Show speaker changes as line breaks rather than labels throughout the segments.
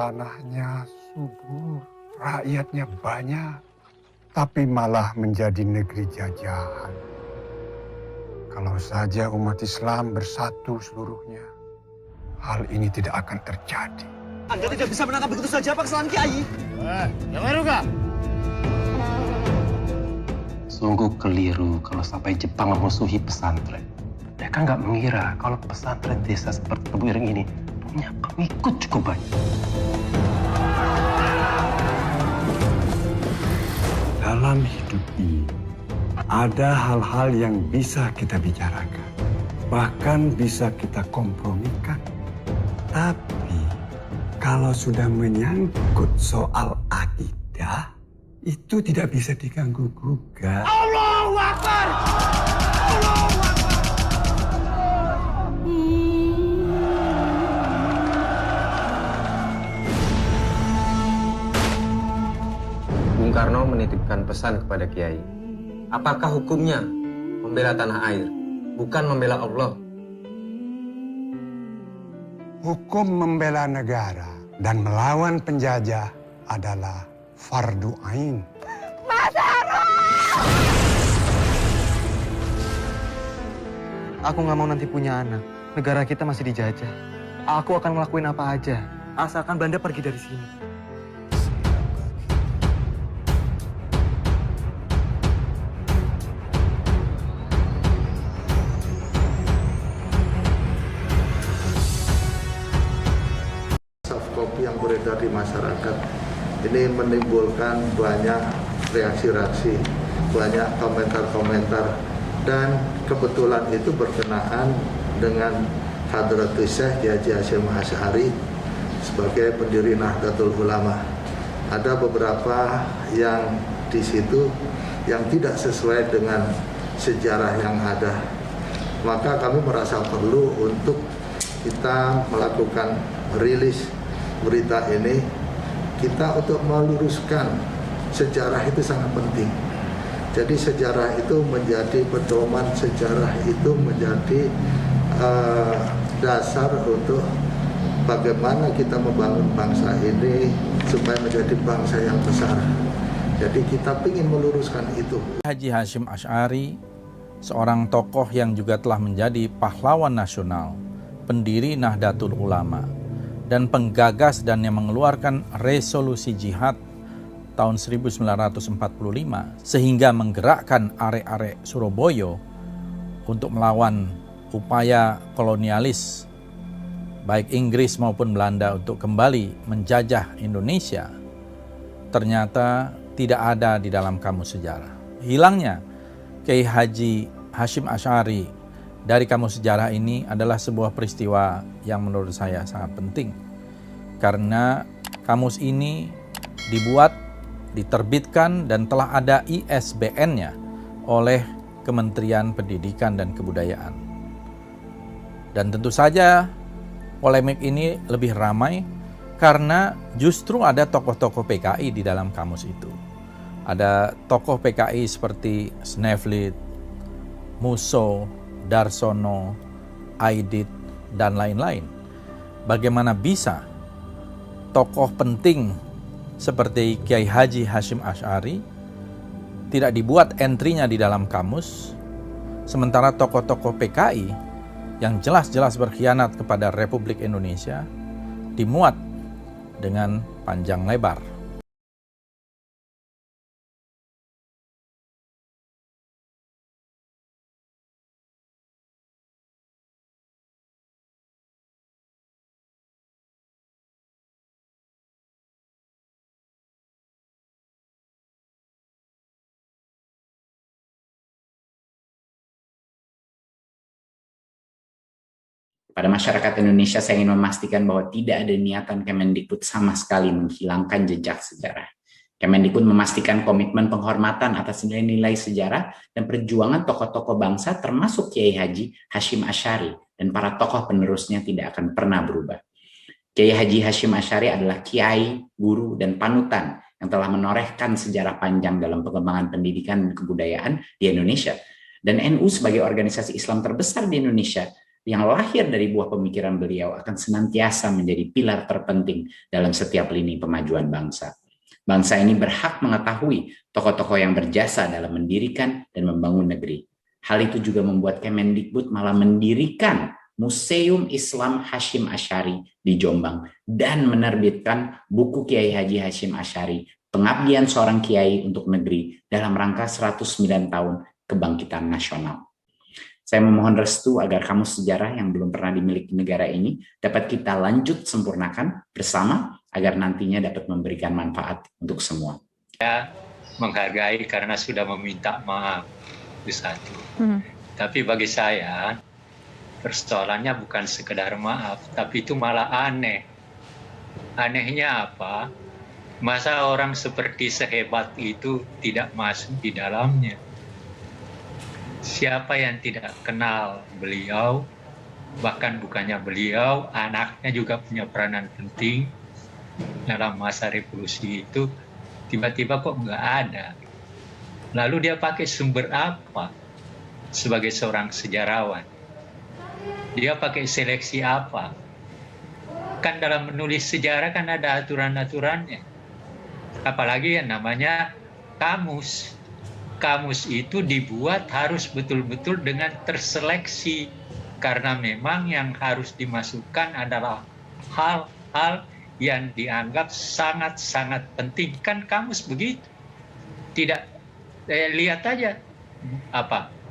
tanahnya subur, rakyatnya banyak, tapi malah menjadi negeri jajahan. Kalau saja umat Islam bersatu seluruhnya, hal ini tidak akan terjadi.
Anda tidak bisa menangkap begitu saja Pak kesalahan Kiai.
Yang baru kah?
Sungguh keliru kalau sampai Jepang memusuhi pesantren. Mereka nggak mengira kalau pesantren desa seperti Tebu Ireng ini punya pengikut cukup banyak.
Dalam hidup ini, ada hal-hal yang bisa kita bicarakan. Bahkan bisa kita kompromikan. Tapi, kalau sudah menyangkut soal akidah, itu tidak bisa diganggu-gugat.
Allahu Akbar! Allahu Akbar!
Bung Karno menitipkan pesan kepada Kiai. Apakah hukumnya membela tanah air, bukan membela Allah?
Hukum membela negara dan melawan penjajah adalah fardu ain.
Mas Harun!
Aku nggak mau nanti punya anak. Negara kita masih dijajah. Aku akan ngelakuin apa aja, asalkan Belanda pergi dari sini.
Kopi yang beredar di masyarakat ini menimbulkan banyak reaksi-reaksi, banyak komentar-komentar, dan kebetulan itu berkenaan dengan Hadratus Syekh Kiai Haji Hasyim Asy'ari sebagai pendiri Nahdlatul Ulama. Ada beberapa yang di situ yang tidak sesuai dengan sejarah yang ada. Maka kami merasa perlu untuk kita melakukan rilis berita ini, kita untuk meluruskan sejarah itu sangat penting. Jadi sejarah itu menjadi pedoman, sejarah itu menjadi dasar untuk bagaimana kita membangun bangsa ini supaya menjadi bangsa yang besar. Jadi kita ingin meluruskan itu.
Haji Hasyim Asy'ari, seorang tokoh yang juga telah menjadi pahlawan nasional, pendiri Nahdlatul Ulama, dan penggagas dan yang mengeluarkan resolusi jihad tahun 1945 sehingga menggerakkan arek-arek Surabaya untuk melawan upaya kolonialis baik Inggris maupun Belanda untuk kembali menjajah Indonesia, ternyata tidak ada di dalam kamus sejarah. Hilangnya Kiai Haji Hasyim Asy'ari dari kamus sejarah ini adalah sebuah peristiwa yang menurut saya sangat penting. Karena kamus ini dibuat, diterbitkan, dan telah ada ISBN-nya oleh Kementerian Pendidikan dan Kebudayaan. Dan tentu saja polemik ini lebih ramai karena justru ada tokoh-tokoh PKI di dalam kamus itu. Ada tokoh PKI seperti Sneflit, Musso, Darsono, Aidit, dan lain-lain. Bagaimana bisa tokoh penting seperti Kiai Haji Hasyim Asy'ari tidak dibuat entry-nya di dalam kamus, sementara tokoh-tokoh PKI yang jelas-jelas berkhianat kepada Republik Indonesia dimuat dengan panjang lebar.
Pada masyarakat Indonesia, saya ingin memastikan bahwa tidak ada niatan Kemendikbud sama sekali menghilangkan jejak sejarah. Kemendikbud memastikan komitmen penghormatan atas nilai-nilai sejarah dan perjuangan tokoh-tokoh bangsa termasuk Kiai Haji Hasyim Asy'ari dan para tokoh penerusnya tidak akan pernah berubah. Kiai Haji Hasyim Asy'ari adalah kiai, guru, dan panutan yang telah menorehkan sejarah panjang dalam pengembangan pendidikan dan kebudayaan di Indonesia. Dan NU sebagai organisasi Islam terbesar di Indonesia yang lahir dari buah pemikiran beliau akan senantiasa menjadi pilar terpenting dalam setiap lini pemajuan bangsa. Bangsa ini berhak mengetahui tokoh-tokoh yang berjasa dalam mendirikan dan membangun negeri. Hal itu juga membuat Kemendikbud malah mendirikan Museum Islam Hashim Asy'ari di Jombang dan menerbitkan buku Kiai Haji Hashim Asy'ari, Pengabdian Seorang Kiai untuk Negeri dalam rangka 109 tahun Kebangkitan Nasional. Saya memohon restu agar kamus sejarah yang belum pernah dimiliki negara ini dapat kita lanjut sempurnakan bersama agar nantinya dapat memberikan manfaat untuk semua.
Saya menghargai karena sudah meminta maaf, itu satu. Tapi bagi saya, persoalannya bukan sekedar maaf, tapi itu malah aneh. Anehnya apa? Masa orang seperti sehebat itu tidak masuk di dalamnya? Siapa yang tidak kenal beliau, bahkan bukannya beliau, anaknya juga punya peranan penting dalam masa revolusi itu, tiba-tiba kok nggak ada. Lalu dia pakai sumber apa sebagai seorang sejarawan? Dia pakai seleksi apa? Kan dalam menulis sejarah kan ada aturan-aturannya. Apalagi yang namanya kamus. Kamus itu dibuat harus betul-betul dengan terseleksi. Karena memang yang harus dimasukkan adalah hal-hal yang dianggap sangat-sangat penting. Kan kamus begitu. Tidak, lihat aja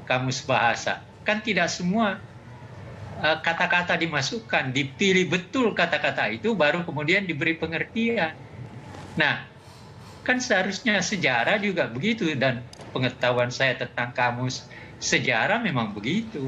kamus bahasa. Kan tidak semua kata-kata dimasukkan, dipilih betul kata-kata itu, baru kemudian diberi pengertian. Nah, kan seharusnya sejarah juga begitu, dan pengetahuan saya tentang kamus sejarah memang begitu.